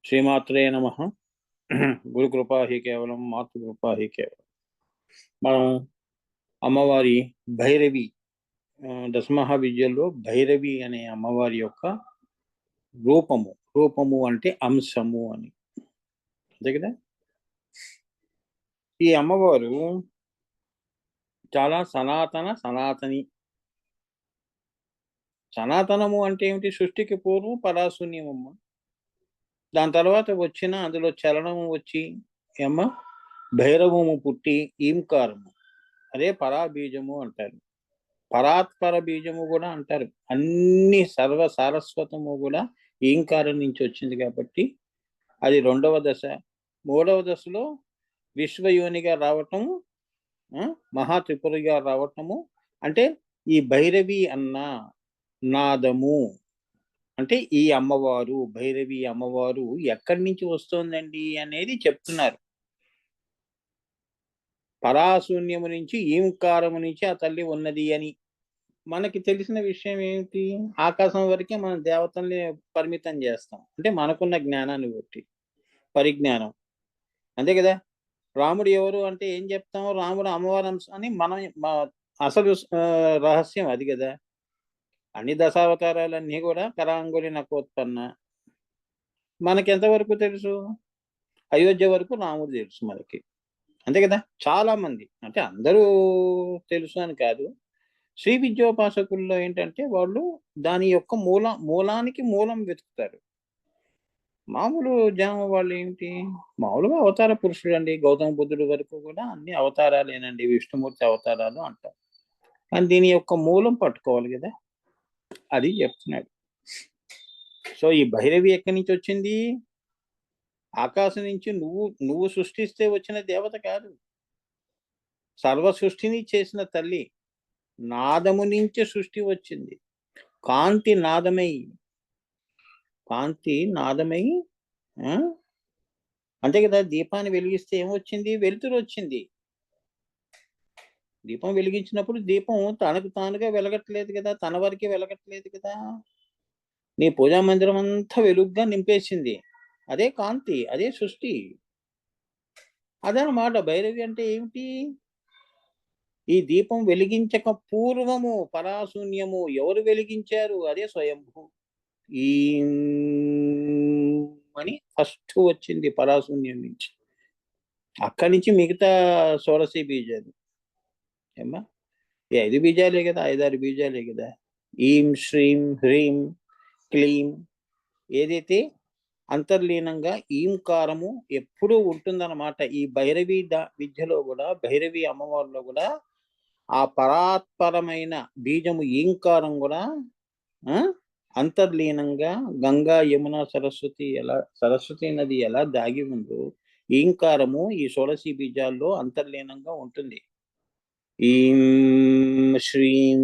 శ్రీమాత్రే నమః. గురుకృపా హి కేవలం, మాతృకృపా హి కేవలం. మనం అమ్మవారి భైరవి దశమహావిద్యల్లో భైరవి అనే అమ్మవారి యొక్క రూపము అంటే అంశము అని, అంతే కదా. ఈ అమ్మవారు చాలా సనాతని. సనాతనము అంటే ఏమిటి? సృష్టికి పూర్వం పరాశూన్యమమ్మ. దాని తర్వాత వచ్చిన అందులో చలనము వచ్చి ఏమ్మ భైరవము పుట్టి ఈంకారము, అదే పరాబీజము అంటారు. పరాత్పర బీజము కూడా అంటారు. అన్ని సర్వ సారస్వతము కూడా ఈంకారం నుంచి వచ్చింది కాబట్టి అది రెండవ దశ. మూడవ దశలో విశ్వయోనిగా రావటము, మహాత్రిపురిగా రావటము. అంటే ఈ భైరవి అన్న నాదము అంటే ఈ అమ్మవారు, భైరవి అమ్మవారు ఎక్కడి నుంచి వస్తోందండి అనేది చెప్తున్నారు. పరాశూన్యము నుంచి ఈంకారము నుంచి ఆ తల్లి ఉన్నది అని మనకి తెలిసిన విషయం ఏమిటి? ఆకాశం వరకే మనం దేవతల్ని పరిమితం చేస్తాం. అంటే మనకున్న జ్ఞానాన్ని బట్టి, పరిజ్ఞానం. అంతే కదా. రాముడు ఎవరు అంటే ఏం చెప్తాం? రాముడు అమ్మవారి అంశం అని మనం అసలు రహస్యం అది కదా. అన్ని దశావతారాలన్నీ కూడా కరాంగులి నకోత్పన్న. మనకి ఎంతవరకు తెలుసు? అయోధ్య వరకు రాముడు తెలుసు మనకి, అంతే కదా. చాలా మంది, అంటే అందరూ తెలుసు అని కాదు. శ్రీ విద్యోపాసకుల్లో ఏంటంటే వాళ్ళు దాని యొక్క మూలానికి మూలం వెతుకుతారు. మామూలు జనం వాళ్ళు ఏమిటి, మామూలుగా అవతార పురుషుడు అండి. గౌతమ బుద్ధుడి వరకు కూడా అన్ని అవతారాలేనండి, విష్ణుమూర్తి అవతారాలు అంటారు. కానీ దీని యొక్క మూలం పట్టుకోవాలి కదా, అది చెప్తున్నాడు. సో ఈ భైరవి ఎక్కడి నుంచి వచ్చింది? ఆకాశం నుంచి నువ్వు సృష్టిస్తే వచ్చిన దేవత కాదు, సర్వ సృష్టిని చేసిన తల్లి. నాదము నుంచి సృష్టి వచ్చింది. కాంతి నాదమై అంతే కదా. దీపాన్ని వెలిగిస్తే ఏమొచ్చింది? వెలుతురు వచ్చింది. దీపం వెలిగించినప్పుడు దీపం తనకు తానుగా వెలగట్లేదు కదా, తన వరకే వెలగట్లేదు కదా. నీ పూజా మందిరం అంతా వెలుగుగా నింపేసింది. అదే కాంతి, అదే సృష్టి. అదనమాట భైరవి అంటే ఏమిటి? ఈ దీపం వెలిగించక పూర్వము పరాశూన్యము. ఎవరు వెలిగించారు? అదే స్వయంభూ. ఈ అని ఫస్ట్ వచ్చింది పరాశూన్యం నుంచి. అక్కడి నుంచి మిగతా షోడశీ బీజాలు ఏమ్మా. ఈ 5 బీజాలే కదా, 5-6 బీజాలే కదా. ఈం శ్రీం హ్రీం క్లీం ఏదైతే అంతర్లీనంగా ఈంకారము ఎప్పుడూ ఉంటుందన్నమాట. ఈ భైరవి విద్యలో కూడా, భైరవి అమ్మవారిలో కూడా ఆ పరాత్పరమైన బీజము ఈంకారం కూడా అంతర్లీనంగా గంగా యమున సరస్వతి నది ఎలా దాగి ఉందో ఈంకారము ఈ షోడశీ బీజాల్లో అంతర్లీనంగా ఉంటుంది. ఈం శ్రీం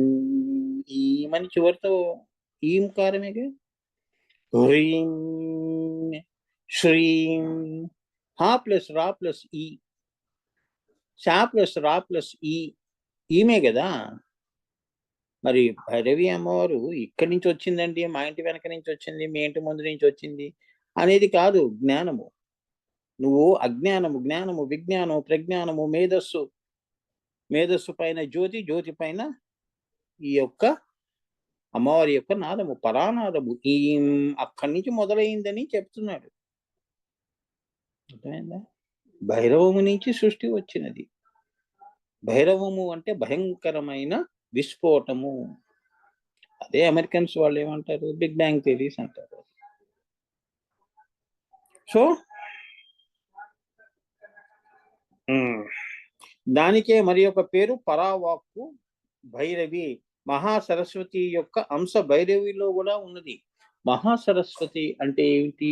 ఈమని చివరితో ఈంకారమేగా. హ్రీం శ్రీం హా ప్లస్ రా ప్లస్ ఈ, శా ప్లస్ రా ప్లస్ ఈ, ఈమే కదా. మరి భైరవి అమ్మవారు ఇక్కడి నుంచి వచ్చిందండి, మా ఇంటి వెనక నుంచి వచ్చింది, మీ ఇంటి ముందు నుంచి వచ్చింది అనేది కాదు జ్ఞానము. నువ్వు అజ్ఞానము, జ్ఞానము, విజ్ఞానము, ప్రజ్ఞానము, మేధస్సు పైన జ్యోతి, జ్యోతి పైన ఈ యొక్క అమ్మవారి యొక్క నాదము, పరానాదము ఈ అక్కడి నుంచి మొదలైందని చెప్తున్నాడు. అర్థమైందా? భైరవము నుంచి సృష్టి వచ్చినది. భైరవము అంటే భయంకరమైన విస్ఫోటము. అదే అమెరికన్స్ వాళ్ళు ఏమంటారు? బిగ్ బ్యాంగ్ థియరీస్ అంటారు. సో దానికే మరి ఒక పేరు పరావాక్కు భైరవి. మహాసరస్వతి యొక్క అంశ భైరవిలో కూడా ఉన్నది. మహాసరస్వతి అంటే ఏమిటి?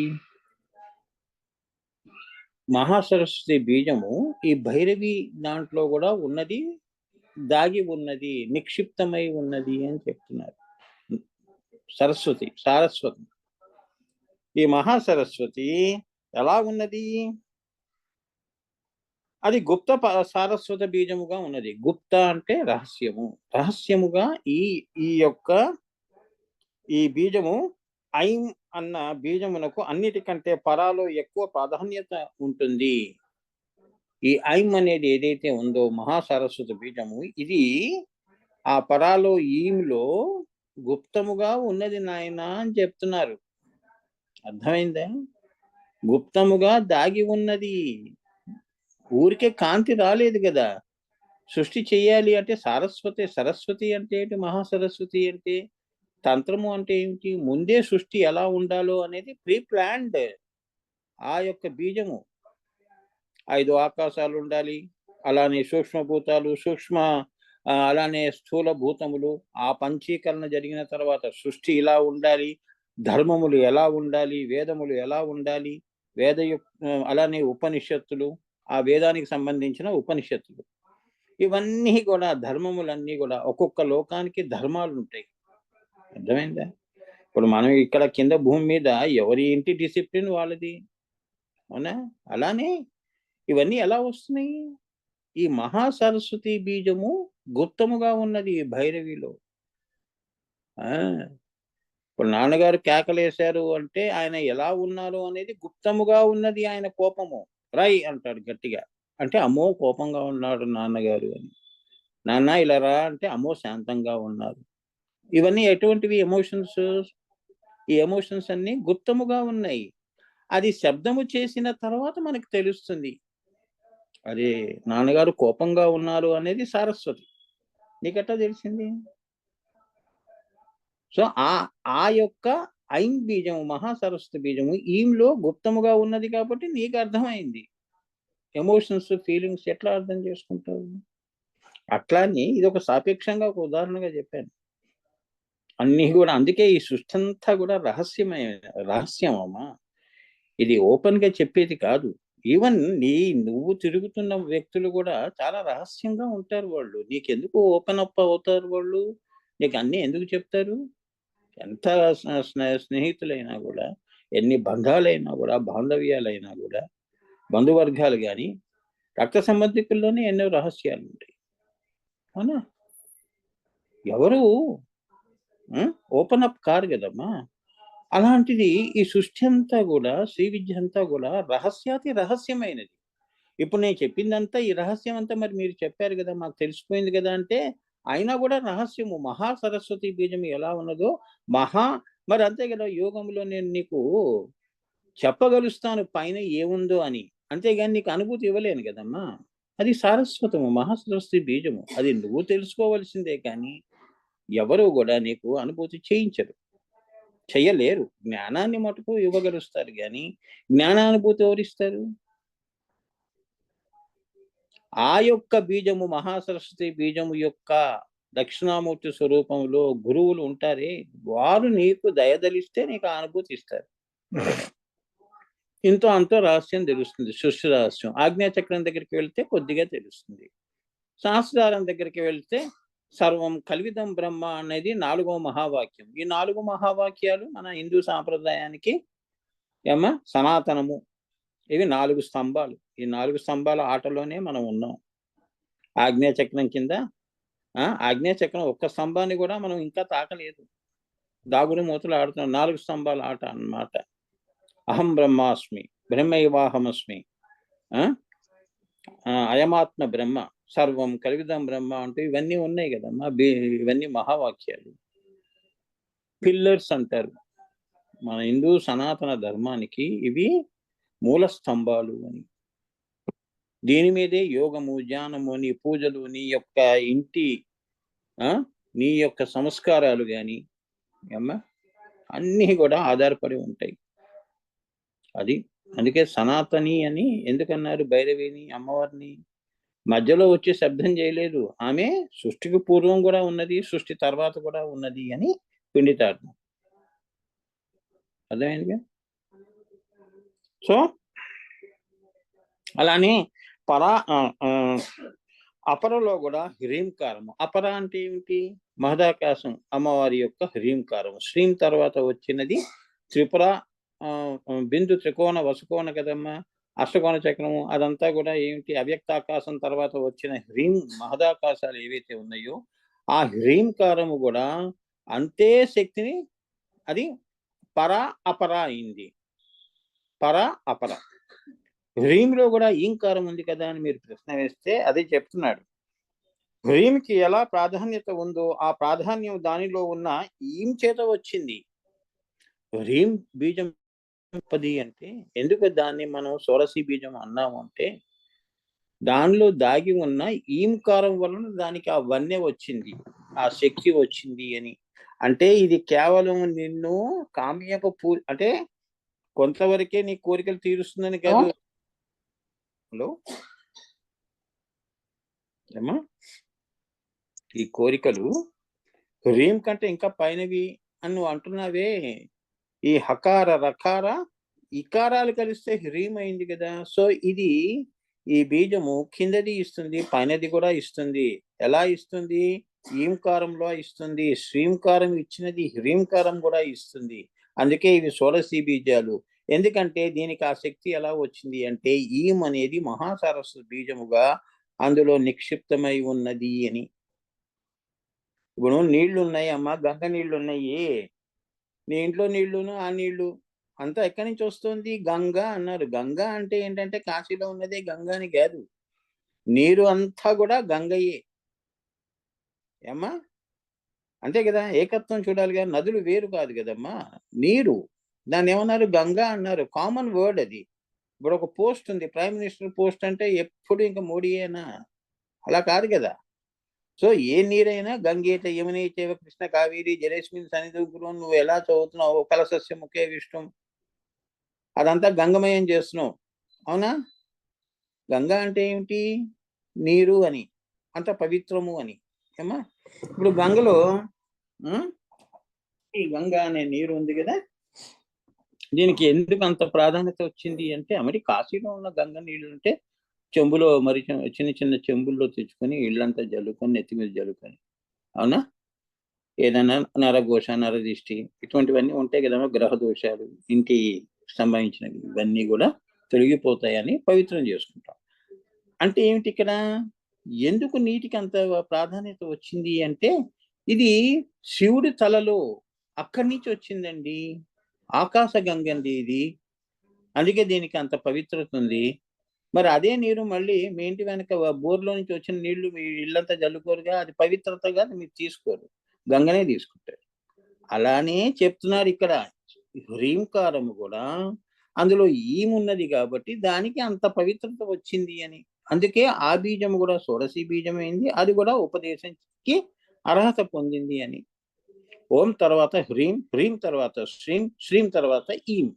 మహాసరస్వతి బీజము ఈ భైరవి దాంట్లో కూడా ఉన్నది, దాగి ఉన్నది, నిక్షిప్తమై ఉన్నది అని చెప్తున్నారు. సారస్వతి ఈ మహాసరస్వతి ఎలా ఉన్నది? అది గుప్త సారస్వత బీజముగా ఉన్నది. గుప్త అంటే రహస్యముగా ఈ యొక్క ఈ బీజము ఐం అన్న బీజమునకు అన్నిటికంటే పరాలో ఎక్కువ ప్రాధాన్యత ఉంటుంది. ఈ ఐం అనేది ఏదైతే ఉందో మహాసరస్వతి బీజము, ఇది ఆ పరాలో ఈంలో గుప్తముగా ఉన్నది నాయనా అని చెప్తున్నారు. అర్థమైందా? గుప్తముగా దాగి ఉన్నది. ఊరికే కాంతి రాలేదు గదా! సృష్టి చేయాలి అంటే సారస్వతి, సరస్వతి అంటే ఏంటి? మహాసరస్వతి అంటే? తంత్రము అంటే ఏమిటి? ముందే సృష్టి ఎలా ఉండాలో అనేది ప్రీ ప్లాన్డ్. ఆ యొక్క బీజము 5 ఆకాశాలుండాలి. అలానే సూక్ష్మభూతాలు, అలానే స్థూల భూతములు, ఆ పంచీకరణ జరిగిన తర్వాత సృష్టి ఇలా ఉండాలి. ధర్మములు ఎలా ఉండాలి? వేదములు ఎలా ఉండాలి? అలానే ఉపనిషత్తులు, ఆ వేదానికి సంబంధించిన ఉపనిషత్తులు. ఇవన్నీ కూడా ధర్మములన్నీ గూడా ఒక్కొక్క లోకానికి ధర్మాలుంటాయి. అర్థమైందా? ఇప్పుడు మనం ఇక్కడ కింద భూమి మీద ఎవరి ఇంటి డిసిప్లిన్ వాళ్ళది. అవునా? అలానే ఇవన్నీ ఎలా వస్తున్నాయి? ఈ మహాసరస్వతి బీజము గుప్తముగా ఉన్నది భైరవిలో. ఆ! ఇప్పుడు నాన్నగారు కేకలేశారు అంటే ఆయన ఎలా ఉన్నారు అనేది గుప్తముగా ఉన్నది ఆయన కోపము. "రై" అంటాడు గట్టిగా. అంటే అమ్మో! కోపంగా ఉన్నాడు నాన్నగారు అని. నాన్న ఇలా రా అంటే అమ్మో! శాంతంగా ఉన్నారు. ఇవన్నీ ఎటువంటివి ఎమోషన్స్? ఈ ఎమోషన్స్ అన్నీ గుప్తముగా ఉన్నాయి. అది శబ్దము చేసిన తర్వాత మనకు తెలుస్తుంది. అరే! నాన్నగారు కోపంగా ఉన్నారు అనేది సారస్వతి. నీకెట్టా తెలిసింది? సో, ఆ యొక్క ఐం బీజము, మహాసరస్వతి బీజము ఈమెలో గుప్తముగా ఉన్నది కాబట్టి నీకు అర్థమైంది. ఎమోషన్స్, ఫీలింగ్స్ ఎట్లా అర్థం చేసుకుంటావు? అట్లా అని ఇదొక సాపేక్షంగా ఒక ఉదాహరణగా చెప్పాను. అన్నీ గూడా అందుకే ఈ సృష్టంతా గూడా రహస్యమమ్మా. ఇది ఓపెన్‌గా చెప్పేది కాదు. ఈవెన్ నువ్వు తిరుగుతున్న వ్యక్తులు గూడా చాలా రహస్యంగా ఉంటారు వాళ్ళు. నీకెందుకు ఓపెన్ అప్ అవుతారు వాళ్ళు? నీకన్నీ ఎందుకు చెప్తారు? ఎంత స్నేహితులైనా గూడా, ఎన్ని బంధాలైనా గూడా, బాంధవ్యాలైనా గూడా, బంధువర్గాలు గాని, రక్త సంబంధికుల్లోనే ఎన్నో రహస్యాలుంటాయి. అవునా? ఎవరు ఓపెన్ అప్ కారు గదమ్మా! అలాంటిది ఈ సృష్టి అంతా గూడా, శ్రీ విద్య అంతా గూడా రహస్యాతి రహస్యమైనది. ఇప్పుడు నేను చెప్పిందంతా ఈ రహస్యం అంతా మరి మీరు చెప్పారు గదా! మాకు తెలిసిపోయింది గదా! అంటే అయినా గూడా రహస్యము. మహా సరస్వతి బీజం ఎలా ఉన్నదో మహా మరి అంతే గదా! యోగంలో నేను నీకు చెప్పగలుస్తాను పైన ఏముందో అని. అంతేగాని నీకు అనుభూతి ఇవ్వలేను గదమ్మా! అది సారస్వతము. మహాసరస్వతి బీజము. అది నువ్వు తెలుసుకోవాల్సిందే కానీ, ఎవరు గూడా నీకు అనుభూతి చేయించరు. చెయ్యలేరు. జ్ఞానాన్ని మటుకు ఇవ్వగలుస్తారు గానీ, జ్ఞానానుభూతి ఎవరిస్తారు? ఆ యొక్క బీజము మహాసరస్వతి బీజము యొక్క దక్షిణామూర్తి స్వరూపంలో గురువులు ఉంటారే, వారు నీకు దయదలిస్తే నీకు ఆ అనుభూతి ఇస్తారు. ఇంతో అంతో రహస్యం తెలుస్తుంది. సృష్టి రహస్యం. ఆజ్ఞాచక్రం దగ్గరికి వెళ్తే కొద్దిగా తెలుస్తుంది. సహస్రారం దగ్గరికి వెళ్తే సర్వం కలివిదం బ్రహ్మ అనేది 4వ మహావాక్యం. ఈ 4 మహావాక్యాలు మన హిందూ సాంప్రదాయానికి సనాతనము. ఇవి 4 స్తంభాలు. ఈ 4 స్తంభాల ఆటలోనే మనం ఉన్నాం. ఆజ్ఞాచక్రం కింద ఆజ్ఞాచక్రం ఒక్క స్తంభాన్ని గూడా మనం ఇంకా తాకలేదు. దాగుడు మూతలు ఆడుతున్నాం. 4 స్తంభాల ఆట అన్నమాట. అహం బ్రహ్మాస్మి, బ్రహ్మైవాహమస్మి. ఆ! అయమాత్మ బ్రహ్మ, సర్వం కలివిదం బ్రహ్మ అంటూ ఇవన్నీ ఉన్నాయి గదమ్మా! ఇవన్నీ మహావాక్యాలు. పిల్లర్స్ అంటారు. మన హిందూ సనాతన ధర్మానికి ఇవి మూల స్తంభాలు అని. దీని మీదే యోగము, ధ్యానము, నీ పూజలు, నీ యొక్క ఇంటి ఆ! నీ యొక్క సంస్కారాలు గాని ఏమ్మా! అన్నీ గూడా ఆధారపడి ఉంటాయి. అది. అందుకే సనాతని అని ఎందుకన్నారు భైరవిని, అమ్మవారిని? మధ్యలో వచ్చి శబ్దం జేయలేదు. ఆమె సృష్టికి పూర్వం గూడా ఉన్నది, సృష్టి తర్వాత కూడా ఉన్నది అని పిండితార్థం. అర్థమైందిగా? సో, అలానే అపరలో గూడా హ్రీంకారము. అపర అంటే ఏమిటి? మహదాకాశం అమ్మవారి యొక్క హ్రీంకారము. శ్రీం తర్వాత వచ్చినది త్రిపుర బిందు త్రికోణ వసుకోణ కదమ్మా! అష్టకోణ చక్రము అదంతా గూడా ఏమిటి? అవ్యక్తాకాశం తర్వాత వచ్చిన హ్రీం మహదాకాశాలు ఏవైతే ఉన్నాయో, ఆ హ్రీంకారము గూడా అంతే శక్తిని అది పర అపర అయింది. పర అపర. హ్రీంలో కూడా ఈంకారం ఉంది కదా అని మీరు ప్రశ్న వేస్తే అదే చెప్తున్నాడు. హ్రీంకి ఎలా ప్రాధాన్యత ఉందో ఆ ప్రాధాన్యం దానిలో ఉన్న ఈం చేత వచ్చింది. హ్రీం బీజం అంటే ఎందుకు దాన్ని మనం షోడశీ బీజం అన్నాము అంటే దానిలో దాగి ఉన్న ఈంకారం వలన దానికి ఆ వన్నె వచ్చింది, ఆ శక్తి వచ్చింది అని. అంటే ఇది కేవలం నిన్ను కామ్యపు అంటే కొంతవరకే నీ కోరికలు తీరుస్తుందని కాదు. హలో ఏమా, ఈ కోరికలు హ్రీం కంటే ఇంకా పైనవి అని నువ్వు అంటున్నావే. ఈ హకార రకార ఇకారాలు కలిస్తే హ్రీం అయింది కదా. సో ఇది ఈ బీజము కిందది ఇస్తుంది, పైనది కూడా ఇస్తుంది. ఎలా ఇస్తుంది? ఈంకారంలో ఇస్తుంది. శ్రీంకారం ఇచ్చినది హ్రీంకారం కూడా ఇస్తుంది. అందుకే ఇవి షోడశీ బీజాలు. ఎందుకంటే దీనికి ఆ శక్తి ఎలా వచ్చింది అంటే ఈం అనేది మహాసరస్సు బీజముగా అందులో నిక్షిప్తమై ఉన్నది అని. ఇప్పుడు నీళ్లు ఉన్నాయి అమ్మా, గంగ నీళ్లు ఉన్నాయి. నీ ఇంట్లో నీళ్లును ఆ నీళ్లు అంతా ఎక్కడి నుంచి వస్తుంది? గంగా అన్నారు. గంగా అంటే ఏంటంటే కాశీలో ఉన్నదే గంగా అని కాదు. నీరు అంతా కూడా గంగయే. ఏమ్మా, అంతే కదా, ఏకత్వం చూడాలి కదా. నదులు వేరు కాదు కదమ్మా. నీరు దాన్ని ఏమన్నారు? గంగా అన్నారు. కామన్ వర్డ్ అది. ఇప్పుడు ఒక పోస్ట్ ఉంది, ప్రైమ్ మినిస్టర్ పోస్ట్ అంటే ఎప్పుడు ఇంకా మోడీయేనా? అలా కాదు కదా. సో ఏ నీరైనా గంగేత యమునే చైవ కృష్ణ కావేరి జలేస్మిన్ సన్నిధి గురువు నువ్వు ఎలా చదువుతున్నావు, కలసస్య ముఖే విష్ణు, అదంతా గంగమయం చేస్తున్నావు. అవునా? గంగా అంటే ఏమిటి? నీరు అని, అంత పవిత్రము అని. ఏమా, ఇప్పుడు గంగలో ఈ గంగా అనే నీరు ఉంది కదా, దీనికి ఎందుకు అంత ప్రాధాన్యత వచ్చింది అంటే మరి కాశీలో ఉన్న గంగ నీళ్ళు అంటే చెంబులో మరి చిన్న చిన్న చెంబుల్లో తెచ్చుకొని ఇళ్ళంతా జల్లుకొని నెత్తి మీద జల్లుకొని, అవునా, ఏదైనా నరఘోష నరదిష్టి ఇటువంటివన్నీ ఉంటాయి కదమ్మా, గ్రహ దోషాలు ఇంటి సంబంధించినవి ఇవన్నీ కూడా తొలగిపోతాయని పవిత్రం చేసుకుంటాం. అంటే ఏమిటి ఇక్కడ? ఎందుకు నీటికి అంత ప్రాధాన్యత వచ్చింది అంటే ఇది శివుడి తలలో అక్కడి నుంచి వచ్చిందండి. ఆకాశ గంగండి ఇది. అందుకే దీనికి అంత పవిత్రత ఉంది. మరి అదే నీరు మళ్ళీ మీ ఇంటి వెనక బోర్లో నుంచి వచ్చిన నీళ్లు మీ ఇళ్ళంతా జల్లుకోరుగా, అది పవిత్రతగా మీరు తీసుకోరు, గంగనే తీసుకుంటారు. అలానే చెప్తున్నారు ఇక్కడ. హ్రీంకారము కూడా అందులో ఈమున్నది కాబట్టి దానికి అంత పవిత్రత వచ్చింది అని. అందుకే ఆ బీజం కూడా షోడశీ బీజమైంది, అది కూడా ఉపదేశంకి అర్హత పొందింది అని. ఓం తర్వాత హ్రీం, హ్రీం తర్వాత శ్రీం, శ్రీం తర్వాత ఈం.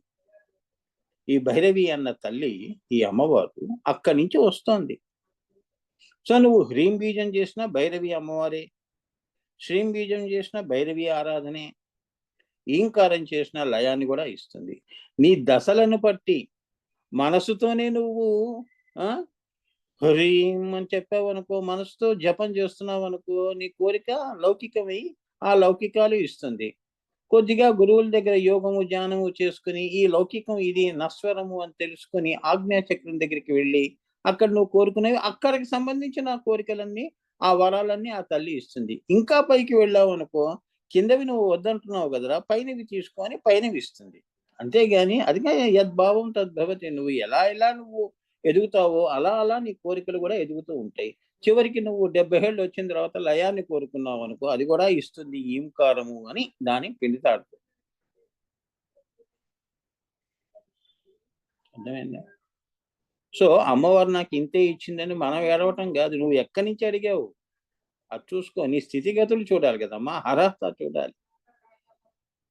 ఈ భైరవి అన్న తల్లి, ఈ అమ్మవారు అక్కడి నుంచి వస్తోంది. సో నువ్వు హ్రీం బీజం చేసిన భైరవి అమ్మవారే, శ్రీం బీజం చేసిన భైరవి ఆరాధనే, ఈంకారం చేసిన లయాన్ని కూడా ఇస్తుంది. నీ దశలను బట్టి మనసుతోనే నువ్వు హ్రీం అని చెప్పావు అనుకో, మనసుతో జపం చేస్తున్నావు అనుకో, నీ కోరిక లౌకికమై ఆ లౌకికాలు ఇస్తుంది. కొద్దిగా గురువుల దగ్గర యోగము ధ్యానము చేసుకుని ఈ లౌకికం ఇది నశ్వరము అని తెలుసుకొని ఆజ్ఞాచక్రం దగ్గరికి వెళ్ళి అక్కడ నువ్వు కోరుకునేవి అక్కడికి సంబంధించిన కోరికలన్నీ ఆ వరాలన్నీ ఆ తల్లి ఇస్తుంది. ఇంకా పైకి వెళ్ళావు అనుకో, కిందవి నువ్వు వద్దంటున్నావు కదరా, పైనవి తీసుకొని పైనవి ఇస్తుంది. అంతేగాని అదిగా యద్భావం తద్భవతి. నువ్వు ఎలా నువ్వు ఎదుగుతావో అలా అలా నీ కోరికలు కూడా ఎదుగుతూ ఉంటాయి. చివరికి నువ్వు 70 ఏళ్ళు వచ్చిన తర్వాత లయాన్ని కోరుకున్నావు అనుకో, అది కూడా ఇస్తుంది ఈంకారము అని దాని పిండితాడు. అర్థమైందా? సో అమ్మవారు నాకు ఇంతే ఇచ్చిందని మనం ఏడవటం కాదు. నువ్వు ఎక్కడి నుంచి అడిగావు అది చూసుకో. నీ స్థితిగతులు చూడాలి కదమ్మా, అర్హత చూడాలి.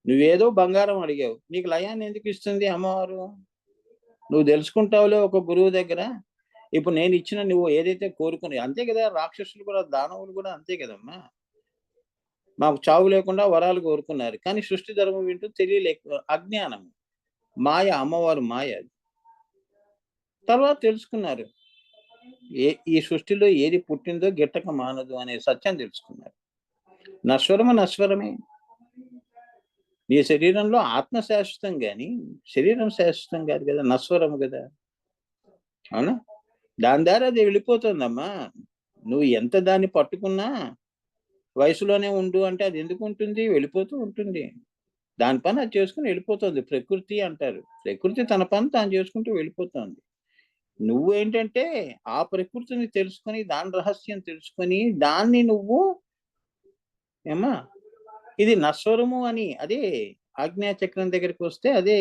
నువ్వేదో బంగారం అడిగావు, నీకు లయాన్ని ఎందుకు ఇస్తుంది అమ్మవారు? నువ్వు తెలుసుకుంటావులే ఒక గురువు దగ్గర. ఇప్పుడు నేను ఇచ్చిన నువ్వు ఏదైతే కోరుకుని అంతే కదా. రాక్షసులు కూడా, దానవులు కూడా అంతే కదమ్మా. మాకు చావు లేకుండా వరాలు కోరుకున్నారు, కానీ సృష్టి ధర్మం వింటూ తెలియలేక అజ్ఞానం, మాయ, అమ్మవారు మాయ. తర్వాత తెలుసుకున్నారు ఈ సృష్టిలో ఏది పుట్టిందో గిట్టక మానదు అనే సత్యం తెలుసుకున్నారు. నశ్వరము నశ్వరమే. నీ శరీరంలో ఆత్మ శాశ్వతం కానీ శరీరం శాశ్వతం కాదు కదా, నశ్వరము కదా. అవునా? దాని ద్వారా అది వెళ్ళిపోతుందమ్మా. నువ్వు ఎంత దాన్ని పట్టుకున్నా వయసులోనే ఉండు అంటే అది ఎందుకు ఉంటుంది? వెళ్ళిపోతూ ఉంటుంది. దాని పని అది చేసుకుని వెళ్ళిపోతుంది. ప్రకృతి అంటారు. ప్రకృతి తన పని తాను చేసుకుంటూ వెళ్ళిపోతుంది. నువ్వేంటంటే ఆ ప్రకృతిని తెలుసుకొని, దాని రహస్యం తెలుసుకొని, దాన్ని నువ్వు ఏమ్మా ఇది నశ్వరము అని అదే ఆజ్ఞా చక్రం దగ్గరికొస్తే అదే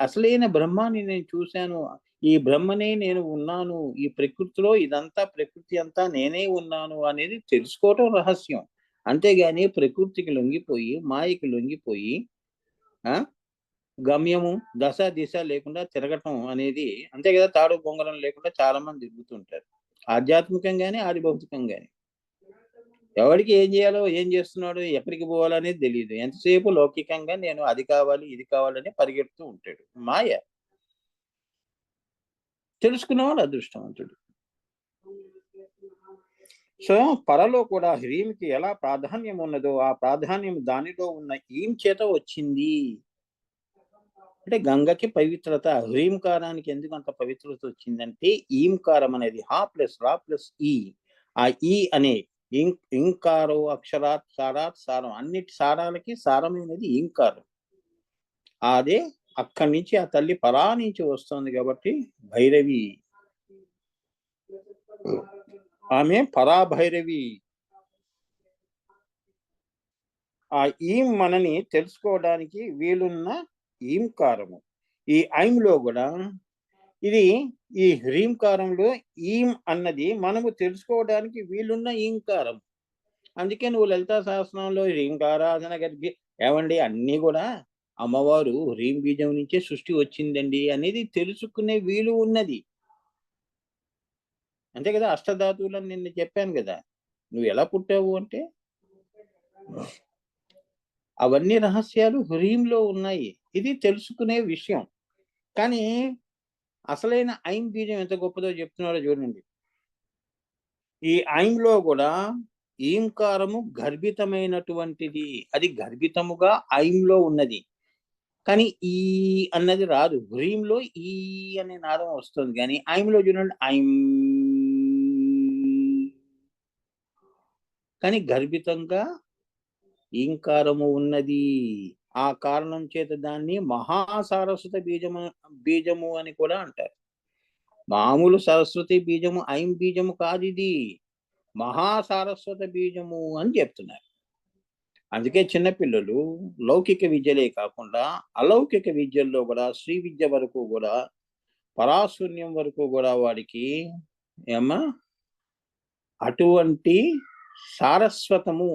అసలైన బ్రహ్మాన్ని నేను చూశాను. ఈ బ్రహ్మనే నేను ఉన్నాను. ఈ ప్రకృతిలో ఇదంతా ప్రకృతి అంతా నేనే ఉన్నాను అనేది తెలుసుకోవటం రహస్యం. అంతేగాని ప్రకృతికి లొంగిపోయి, మాయకి లొంగిపోయి ఆ! గమ్యము, దశ, దిశ లేకుండా తిరగటం అనేది అంతే కదా! తాడు బొంగరం లేకుండా చాలా మంది తిరుగుతుంటారు. ఆధ్యాత్మికంగాని, ఆది భౌతికంగాని. ఎవడికి ఏం జేయాలో, ఏం జేస్తున్నాడో, ఎక్కడికి పోవాలనేది తెలీదు. ఎంతసేపు లౌకికంగా నేను అది కావాలి, ఇది కావాలని పరిగెడుతూ ఉంటాడు. మాయ. తెలుసుకున్నవాడు అదృష్టవంతుడు. సో, పరలో కూడా హ్రీంకి ఎలా ప్రాధాన్యం ఉన్నదో, ఆ ప్రాధాన్యం దానిలో ఉన్న ఈం చేత వచ్చింది. అంటే గంగకి పవిత్రత, హ్రీంకారానికి ఎందుకంత పవిత్రత వచ్చిందంటే, ఈంకారం అనేది హా ప్లస్ రా ప్లస్ ఈ. ఆ ఈ అనే ఇంకారో అక్షరాత్ సారాత్ సారం. అన్నిటి సారాలకి సారమైనది ఈంకారం. అదే అక్కడి నుంచి ఆ తల్లి పరా నుంచి వస్తుంది కాబట్టి భైరవి. ఆమె పరాభైరవి. ఆ ఈం మనని తెలుసుకోవడానికి వీలున్న ఈంకారము. ఈ ఐంలో కూడా ఇది ఈ హ్రీంకారంలో ఈం అన్నది మనము తెలుసుకోవడానికి వీలున్న ఈంకారం. అందుకే నువ్వు లలితా సహస్రంలో హ్రీంకారాధన గర్భి ఏవండి అన్నీ కూడా అమ్మవారు హ్రీం బీజం నుంచే సృష్టి వచ్చిందండి అనేది తెలుసుకునే వీలు ఉన్నది. అంతే కదా! అష్టధాతువులని నిన్న చెప్పాను గదా! నువ్వు ఎలా పుట్టావు అంటే అవన్నీ రహస్యాలు హ్రీంలో ఉన్నాయి. ఇది తెలుసుకునే విషయం. కానీ అసలైన ఐం బీజం ఎంత గొప్పదో చెప్తున్నాడో చూడండి. ఈ ఐంలో గూడా ఈంకారము గర్భితమైనటువంటిది. అది గర్భితముగా ఐంలో ఉన్నది. కానీ ఈ అన్నది రాదు. హ్రీంలో ఈ అనే నాదం వస్తుంది గానీ, ఐంలో చూడండి ఐం కానీ గర్భితంగా ఈంకారము ఉన్నది. ఆ కారణం చేత దాన్ని మహాసారస్వత బీజము అని కూడా అంటారు. మామూలు సరస్వతి బీజము, ఐం బీజము కాదిది. మహాసారస్వత బీజము అని చెప్తున్నారు. అందుకే చిన్నపిల్లలు లౌకిక విద్యలే కాకుండా అలౌకిక విద్యల్లో కూడా శ్రీ విద్య వరకు కూడా పరాశూన్యం వరకు కూడా వాడికి ఏమ్మా అటువంటి సారస్వతము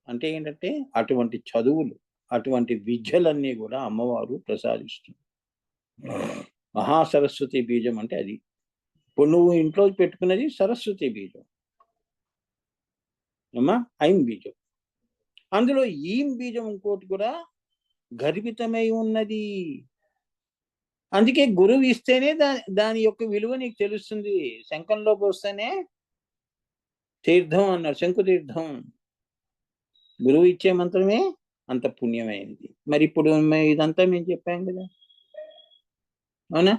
అంటే ఏంటంటే అటువంటి చదువులు అటువంటి విద్యలన్నీ కూడా అమ్మవారు ప్రసాదిస్తుంది. మహాసరస్వతి బీజం అంటే అది. ఇప్పుడు నువ్వు ఇంట్లో పెట్టుకున్నది సరస్వతి బీజం ఏమ్మా ఐం బీజం. అందులో ఈం బీజం ఇంకోటి కూడా గర్భితమై ఉన్నది. అందుకే గురువు ఇస్తేనే దాని యొక్క విలువ నీకు తెలుస్తుంది. శంఖంలోకి వస్తేనే తీర్థం అన్నాడు. శంకు తీర్థం. గురువు ఇచ్చే మంత్రమే అంత పుణ్యమైనది. మరి ఇప్పుడు ఇదంతా మేము చెప్పాం కదా! అవునా?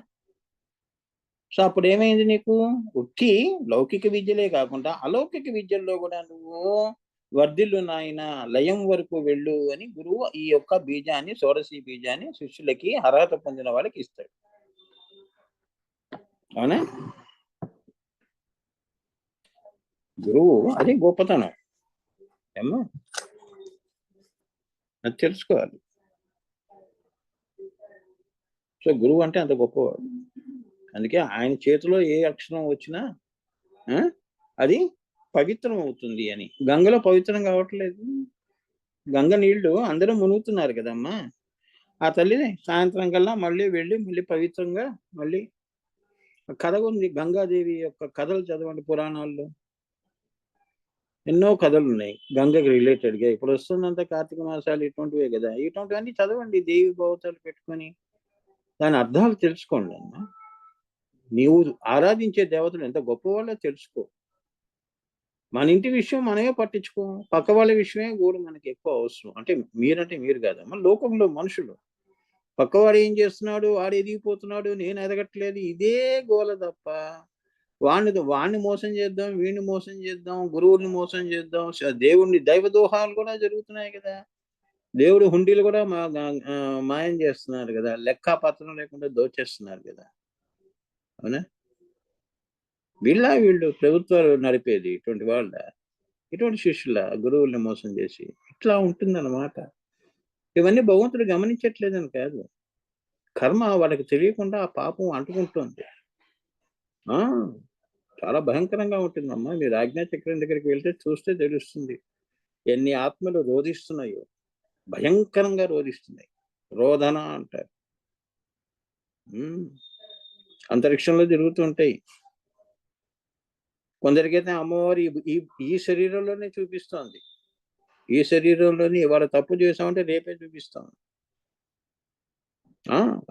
సో అప్పుడు ఏమైంది నీకు? ఉట్టి లౌకిక విద్యలే కాకుండా అలౌకిక విద్యల్లో కూడా నువ్వు వర్ధిల్లు నాయన లయం వరకు వెళ్ళు అని గురువు ఈ యొక్క బీజాన్ని షోడశీ బీజాన్ని శిష్యులకి అర్హత పొందిన వాళ్ళకి ఇస్తాడు. అవునా? గురువు అది గొప్పతనం. ఏమో అది తెలుసుకోవాలి. సో గురువు అంటే అంత గొప్పవాడు. అందుకే ఆయన చేతిలో ఏ అక్షరం వచ్చినా అది పవిత్రం అవుతుంది అని. గంగలో పవిత్రం కావట్లేదు. గంగ నీళ్లు అందరూ మునుగుతున్నారు కదమ్మా! ఆ తల్లిని సాయంత్రం కల్లా మళ్ళీ వెళ్ళి మళ్ళీ పవిత్రంగా మళ్ళీ కథ ఉంది. గంగాదేవి యొక్క కథలు చదవండి పురాణాల్లో. ఎన్నో కథలున్నాయి గంగకి రిలేటెడ్‌గా. ఇప్పుడు వస్తుందంతా కార్తీక మాసాలు ఇటువంటివే గదా! ఇటువంటివన్నీ చదవండి దేవి భావతాలు పెట్టుకొని. దాని అర్థాలు తెలుసుకోండి అమ్మా. నీవు ఆరాధించే దేవతలు ఎంత గొప్పవాళ్ళో తెలుసుకో. మన ఇంటి విషయం మనమే పట్టించుకోం. పక్క వాళ్ళ విషయమే గూడా మనకి ఎక్కువ అవసరం. అంటే మీరంటే మీరు కాదమ్మా. లోకంలో మనుషులు. పక్కవాడు ఏం చేస్తున్నాడు? వాడు ఎదిగిపోతున్నాడు. నేను ఎదగట్లేదు. ఇదే గోల తప్ప వాడిని మోసం చేద్దాం, వీడిని మోసం చేద్దాం, గురువుని మోసం చేద్దాం, దేవుడిని దైవ దోహాలు కూడా జరుగుతున్నాయి కదా! దేవుడు హుండీలు కూడా మాయం చేస్తున్నారు కదా, లెక్క పత్రం లేకుండా దోచేస్తున్నారు కదా. అవునా? వీళ్ళు ప్రభుత్వాలు నడిపేది ఇటువంటి వాళ్ళ, ఇటువంటి శిష్యుల గురువుల్ని మోసం చేసి ఇట్లా ఉంటుందన్నమాట. ఇవన్నీ భగవంతుడు గమనించట్లేదని కాదు, కర్మ వాళ్ళకి తెలియకుండా ఆ పాపం అంటుకుంటుంది. ఆ చాలా భయంకరంగా ఉంటుందమ్మా. మీరు ఆజ్ఞాచక్రం దగ్గరికి వెళ్తే చూస్తే తెలుస్తుంది ఎన్ని ఆత్మలు రోధిస్తున్నాయో. భయంకరంగా రోధిస్తున్నాయి. రోదన అంటారు. ఉమ్, అంతరిక్షంలో తిరుగుతుంటాయి. కొందరికైతే అమ్మవారు ఈ ఈ ఈ శరీరంలోనే చూపిస్తోంది. ఈ శరీరంలోనే ఇవాళ తప్పు చేశామంటే రేపే చూపిస్తాం.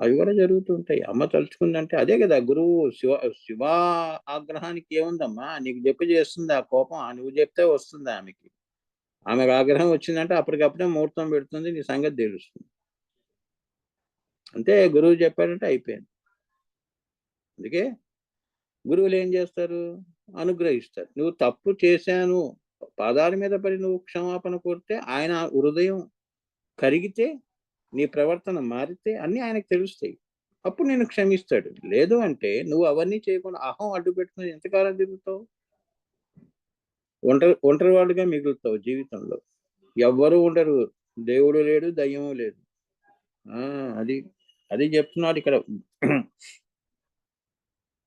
అవి కూడా జరుగుతుంటాయి. అమ్మ తలుచుకుందంటే అదే కదా గురువు. శివ ఆగ్రహానికి ఏముందమ్మా, నీకు చెప్పి చేస్తుంది ఆ కోపం. నువ్వు చెప్తే వస్తుంది ఆమెకి. ఆమెకు ఆగ్రహం వచ్చిందంటే అప్పటికప్పుడే ముహూర్తం పెడుతుంది, నీ సంగతి తెలుస్తుంది. అంటే గురువు చెప్పాడంటే అయిపోయింది. అందుకే గురువులు ఏం చేస్తారు? అనుగ్రహిస్తారు. నువ్వు తప్పు చేశాను, పాదాల మీద పడి నువ్వు క్షమాపణ కోరితే ఆయన హృదయం కరిగితే, నీ ప్రవర్తన మారితే అన్నీ ఆయనకు తెలుస్తాయి. అప్పుడు నిన్ను క్షమిస్తాడు. లేదు అంటే నువ్వు అవన్నీ చేయకుండా అహం అడ్డు పెట్టుకొని ఎంతకాలం తిరుగుతావు? ఒంటరి వాడిగా మిగులుతావు జీవితంలో. ఎవ్వరు ఉండరు. దేవుడు లేడు, దయ్యము లేదు. ఆ! అది. అది చెప్తున్నాడిక్కడ.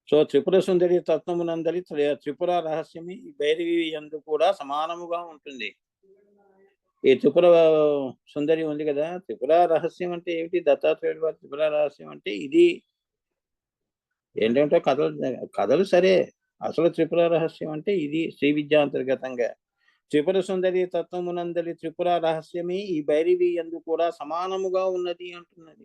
సో, త్రిపుర సుందరి తత్వమునందలి త్రిపుర రహస్యమి ఈ భైరవి యందు కూడా సమానముగా ఉంటుంది. ఈ త్రిపుర సుందరి ఉంది కదా! త్రిపుర రహస్యం అంటే ఏమిటి? దత్తాత్రేయుడు వారి త్రిపుర రహస్యం అంటే ఇది. ఏంటంటే కథలు సరే. అసలు త్రిపుర రహస్యం అంటే ఇది శ్రీ విద్యా అంతర్గతంగా. త్రిపుర సుందరి తత్వమునందలి త్రిపుర రహస్యమే ఈ భైరవి యందు కూడా సమానముగా ఉన్నది అంటున్నది.